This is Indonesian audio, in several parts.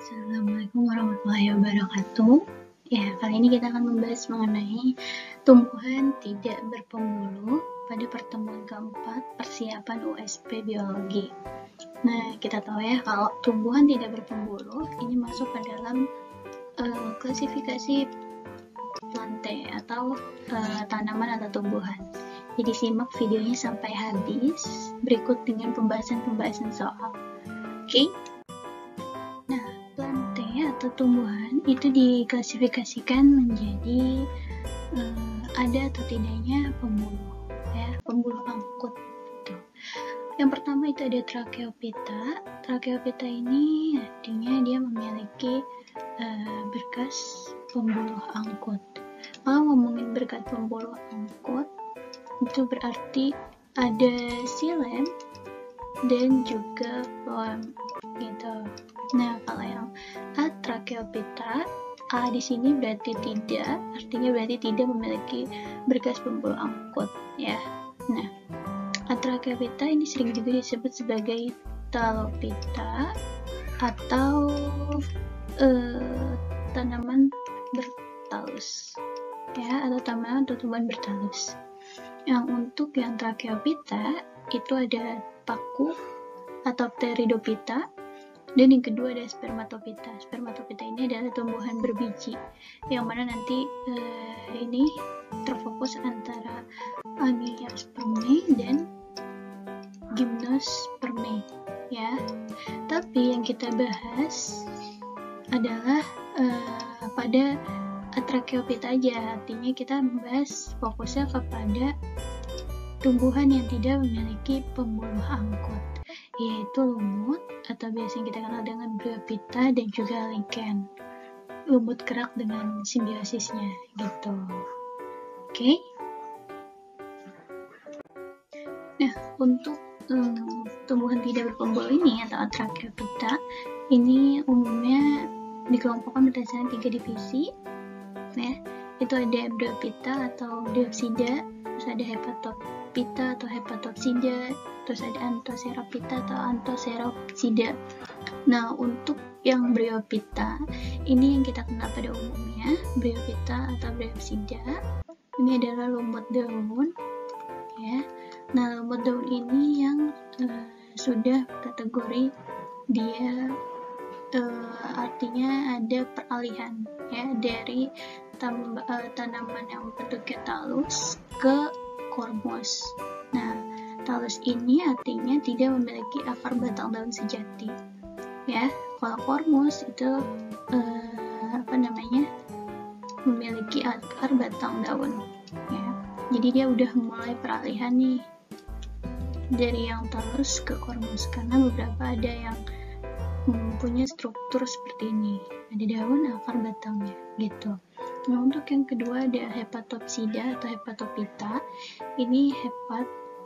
Assalamualaikum warahmatullahi wabarakatuh. Ya, kali ini kita akan membahas mengenai tumbuhan tidak berpembuluh pada pertemuan keempat persiapan USP Biologi. Nah, kita tahu ya kalau tumbuhan tidak berpembuluh ini masuk ke dalam klasifikasi plantae atau tanaman atau tumbuhan. Jadi simak videonya sampai habis berikut dengan pembahasan soal. Oke? Nah, plantae atau tumbuhan itu diklasifikasikan menjadi ada atau tidaknya pembuluh, ya, pembuluh angkut. Gitu. Yang pertama itu ada Tracheophyta. Tracheophyta ini artinya dia memiliki berkas pembuluh angkut. Kalau ngomongin berkas pembuluh angkut, itu berarti ada xilem dan juga phloem gitu. Nah, kalau yang Tracheophyta, A di sini berarti tidak, artinya berarti tidak memiliki berkas pembuluh angkut, ya. Nah, Tracheophyta ini sering juga disebut sebagai Ptalophyta atau tanaman bertalus, ya, atau tanaman atau tumbuhan bertalus. Yang untuk yang Tracheophyta itu ada paku atau Pteridophyta, dan yang kedua ada Spermatophyta. Spermatophyta ini adalah tumbuhan berbiji, yang mana nanti ini terfokus antara Angiospermae dan Gymnospermae, ya. Tapi yang kita bahas adalah pada Tracheophyta aja, artinya kita membahas fokusnya kepada tumbuhan yang tidak memiliki pembuluh angkut, yaitu lumut atau biasanya kita kenal dengan Bryophyta dan juga lichen, lumut kerak dengan simbiosisnya gitu. Oke. Nah, untuk tumbuhan tidak berpembuluh ini atau Tracheophyta ini umumnya dikelompokkan berdasarkan 3 divisi, ya. Itu ada Bryophyta atau Diopsida, terus ada Hepatophyta atau Hepatopsida, terus ada Anthocerophyta atau Anthoceropsida. Nah, untuk yang Bryophyta ini yang kita kenal pada umumnya, Bryophyta atau Bryopsida ini adalah lumut daun, ya. Nah, lumut daun ini yang sudah kategori dia artinya ada peralihan, ya, dari tanaman yang bentuknya talus ke kormos. Nah, talus ini artinya tidak memiliki akar batang daun sejati, ya. Kalau kormos itu memiliki akar batang daun, ya. Jadi dia udah mulai peralihan nih dari yang talus ke kormos, karena beberapa ada yang mempunyai struktur seperti ini, ada daun, akar, batangnya gitu. Nah, untuk yang kedua ada Hepatopsida atau Hepatophyta. Ini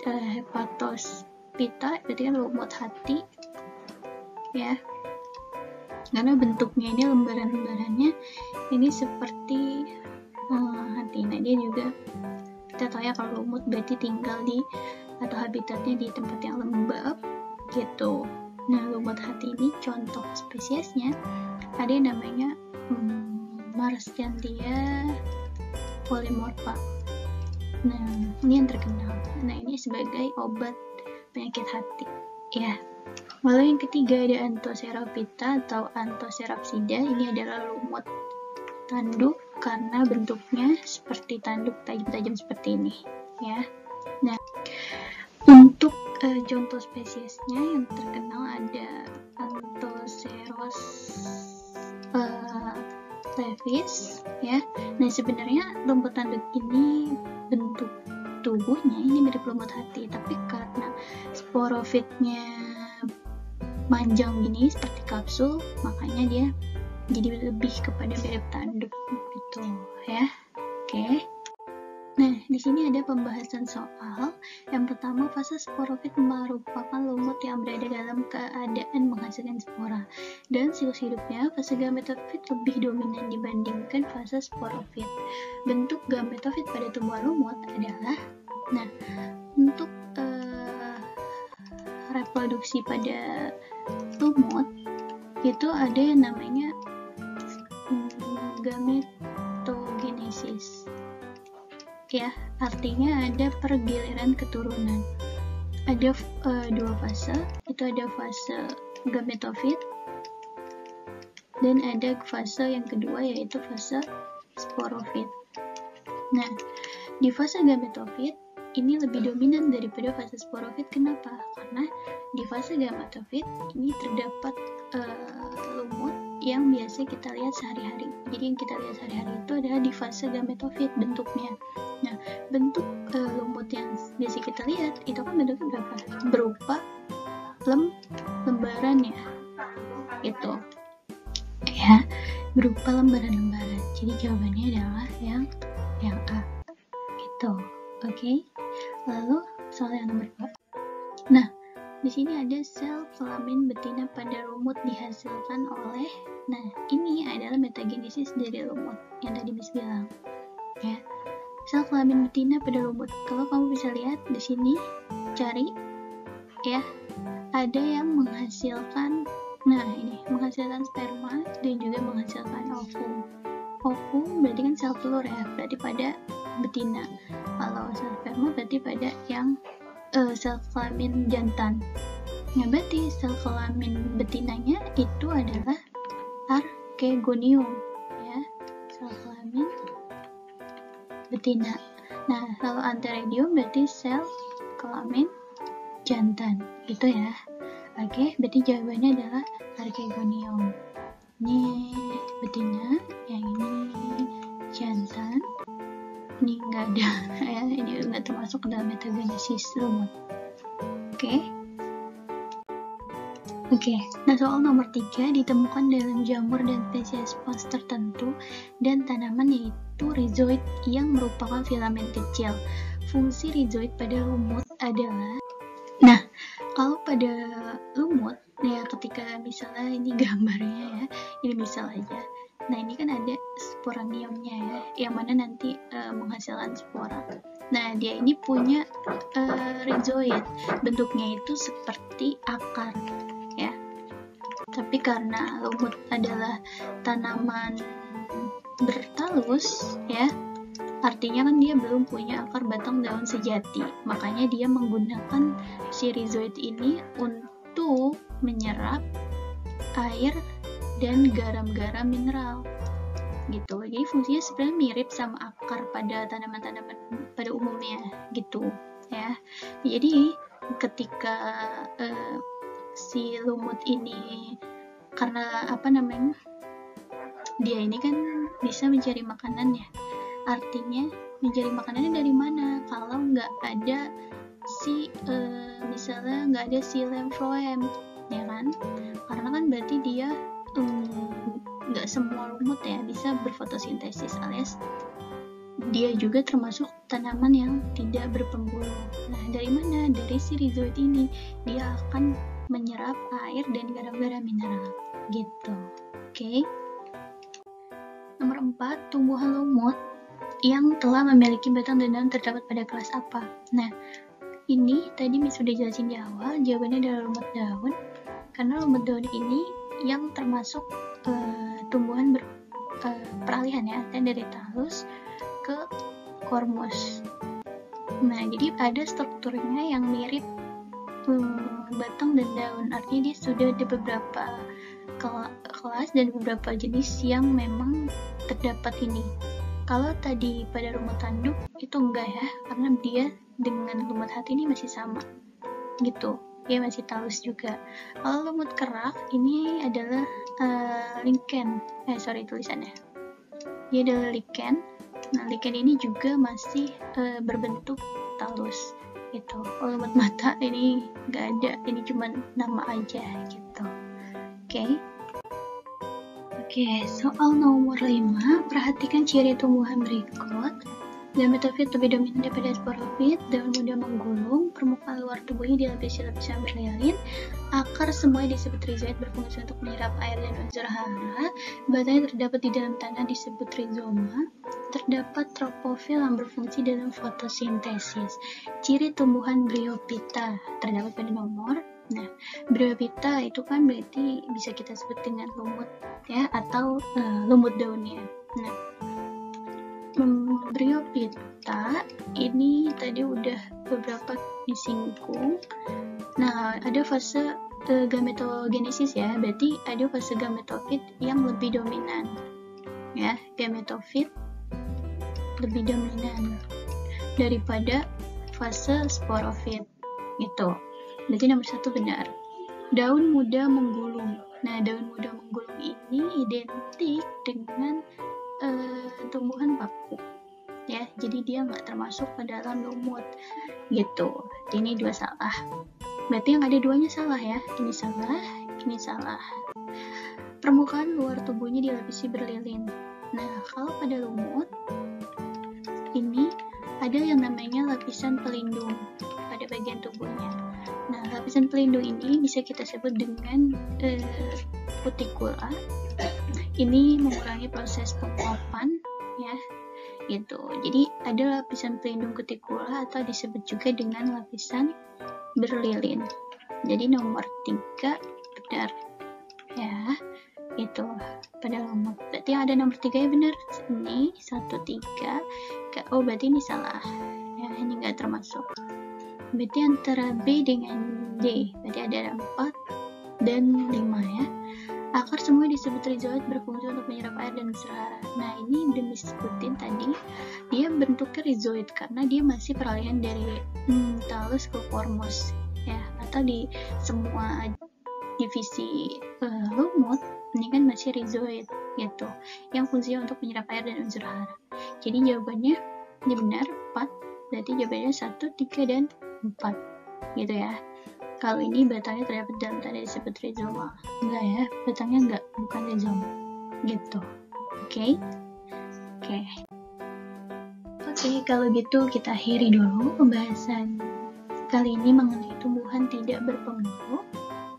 Hepatosphyta berarti kan lumut hati, ya, karena bentuknya ini lembaran-lembarannya ini seperti hati. Nah, dia juga kita tahu ya kalau lumut berarti tinggal di atau habitatnya di tempat yang lembab gitu. Nah, lumut hati ini contoh spesiesnya ada yang namanya Marsantia polymorpha. Nah, ini yang terkenal. Nah, ini sebagai obat penyakit hati, ya. Lalu yang ketiga ada Anthocerophyta atau Anthocerapsida. Ini adalah lumut tanduk karena bentuknya seperti tanduk tajam-tajam seperti ini, ya. Nah, untuk contoh spesiesnya yang terkenal ada Anthoceros levis, ya. Nah, sebenarnya lumut tanduk ini bentuk tubuhnya ini mirip lumut hati, tapi karena sporofitnya panjang gini seperti kapsul, makanya dia jadi lebih kepada mirip tanduk gitu, ya. Oke. Nah, di sini ada pembahasan soal. Yang pertama, fase sporofit merupakan lumut yang berada dalam keadaan menghasilkan spora. Dan siklus hidupnya, fase gametofit lebih dominan dibandingkan fase sporofit. Bentuk gametofit pada tumbuhan lumut adalah, nah, untuk reproduksi pada lumut itu ada yang namanya gametogenesis. Ya, artinya ada pergiliran keturunan. Ada dua fase, itu ada fase gametofit dan ada fase yang kedua yaitu fase sporofit. Nah, di fase gametofit ini lebih dominan daripada fase sporofit. Kenapa? Karena di fase gametofit ini terdapat lumut yang biasa kita lihat sehari-hari. Jadi yang kita lihat sehari-hari itu adalah di fase gametofit bentuknya. Nah, bentuk lumut yang biasa kita lihat itu kan bentuknya berapa? Berupa lembaran ya, gitu ya, berupa lembaran-lembaran. Jadi jawabannya adalah yang A, gitu. Oke. Lalu soal yang nomor 2. Nah, di sini ada sel kelamin betina pada lumut dihasilkan oleh, nah ini adalah metagenesis dari lumut yang tadi Miss bilang ya. Sel kelamin betina pada lumut, kalau kamu bisa lihat di sini, cari ya, ada yang menghasilkan, nah ini menghasilkan sperma dan juga menghasilkan ovum. Ovum berarti kan sel telur ya, berarti pada betina. Kalau sel sperma berarti pada yang sel kelamin jantan. Nah, berarti sel kelamin betinanya itu adalah archegonium ya, sel kelamin betina. Nah, kalau antheridium berarti sel kelamin jantan, gitu ya. Oke, berarti jawabannya adalah archegonium. Ini betina, yang ini jantan. Ini nggak ada ya, ini nggak termasuk dalam metagenesis lumut. Oke, nah soal nomor 3, ditemukan dalam jamur dan spesies pos tertentu dan tanaman yaitu rhizoid yang merupakan filamen kecil. Fungsi rhizoid pada lumut adalah, nah kalau pada lumut ya, ketika misalnya ini gambarnya ya, ini misal aja. Nah ini kan ada sporaniumnya ya, yang mana nanti menghasilkan spora. Nah dia ini punya rhizoid, bentuknya itu seperti akar ya. Tapi karena lumut adalah tanaman bertalus ya, artinya kan dia belum punya akar batang daun sejati, makanya dia menggunakan si rhizoid ini untuk menyerap air dan garam-garam mineral gitu. Jadi fungsinya sebenarnya mirip sama akar pada tanaman-tanaman pada umumnya gitu ya. Jadi ketika si lumut ini, karena dia ini kan bisa mencari makanan ya, artinya mencari makanannya dari mana kalau nggak ada si misalnya nggak ada si lemfloem ya kan, karena kan berarti dia nggak semua lumut ya bisa berfotosintesis, alias dia juga termasuk tanaman yang tidak berpembuluh. Nah dari mana? Dari si rhizoid ini, dia akan menyerap air dan garam-garam mineral gitu. Oke. Nomor 4, tumbuhan lumut yang telah memiliki batang dan daun terdapat pada kelas apa? Nah ini tadi Miss sudah jelasin di awal, jawabannya adalah lumut daun, karena lumut daun ini yang termasuk tumbuhan peralihan ya, dari talus ke kormus. Nah jadi ada strukturnya yang mirip batang dan daun, artinya dia sudah ada beberapa kelas dan beberapa jenis yang memang terdapat ini. Kalau tadi pada lumut tanduk itu enggak ya, karena dia dengan lumut hati ini masih sama gitu, dia masih talus juga. Kalau lumut kerak ini adalah lichen, tulisannya dia adalah lichen. Nah lichen ini juga masih berbentuk talus gitu. Kalau lumut mata ini nggak ada, ini cuma nama aja gitu. Oke, soal nomor 5, perhatikan ciri tumbuhan berikut. Gametofit lebih dominan daripada sporofit, daun muda menggulung, permukaan luar tubuhnya dilapisi lapisan berlilin, akar semuanya disebut rhizoid berfungsi untuk menyerap air dan unsur hara, batangnya terdapat di dalam tanah disebut rhizoma, terdapat tropofil yang berfungsi dalam fotosintesis. Ciri tumbuhan bryophyta terdapat pada nomor Nah, bryophyta itu kan berarti bisa kita sebut dengan lumut ya, atau lumut daunnya. Nah, bryophyta ini tadi udah beberapa disinggung. Nah, ada fase gametogenesis ya, berarti ada fase gametofit yang lebih dominan ya, gametofit lebih dominan daripada fase sporofit gitu. Berarti nomor 1 benar. Daun muda menggulung. Nah, daun muda menggulung ini identik dengan tumbuhan paku ya, jadi dia nggak termasuk ke dalam lumut gitu. Ini 2 salah. Berarti yang ada 2-nya salah ya. Ini salah, ini salah. Permukaan luar tubuhnya dilapisi berlilin. Nah, kalau pada lumut ini ada yang namanya lapisan pelindung pada bagian tubuhnya. Nah, lapisan pelindung ini bisa kita sebut dengan kutikula. Ini mengurangi proses penguapan ya, gitu. Jadi ada lapisan pelindung kutikula atau disebut juga dengan lapisan berlilin. Jadi nomor 3 benar ya, itu pada lumut. Berarti ada nomor 3 ya benar. Ini 1, 3. Oh, berarti ini salah ya, ini nggak termasuk. Berarti antara B dengan D, berarti ada 4 dan 5 ya. Akar semua disebut rhizoid, berfungsi untuk menyerap air dan unsur hara. Nah, ini udah disebutin tadi, dia bentuknya rhizoid karena dia masih peralihan dari thallus ke cormos ya, atau di semua divisi lumut ini kan masih rhizoid gitu, yang fungsinya untuk menyerap air dan unsur hara. Jadi jawabannya ini benar 4, berarti jawabannya 1, 3, dan 4 gitu ya. Kalau ini batangnya terdapat dalam tanda disebut rhizoma. Enggak ya, batangnya enggak, bukan rhizoma gitu. Oke, kalau gitu kita akhiri dulu pembahasan kali ini mengenai tumbuhan tidak berpemulu.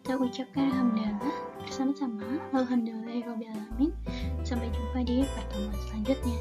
Kita ucapkan alhamdulillah bersama-sama. Alhamdulillahirobbilalamin. Sampai jumpa di pertemuan selanjutnya.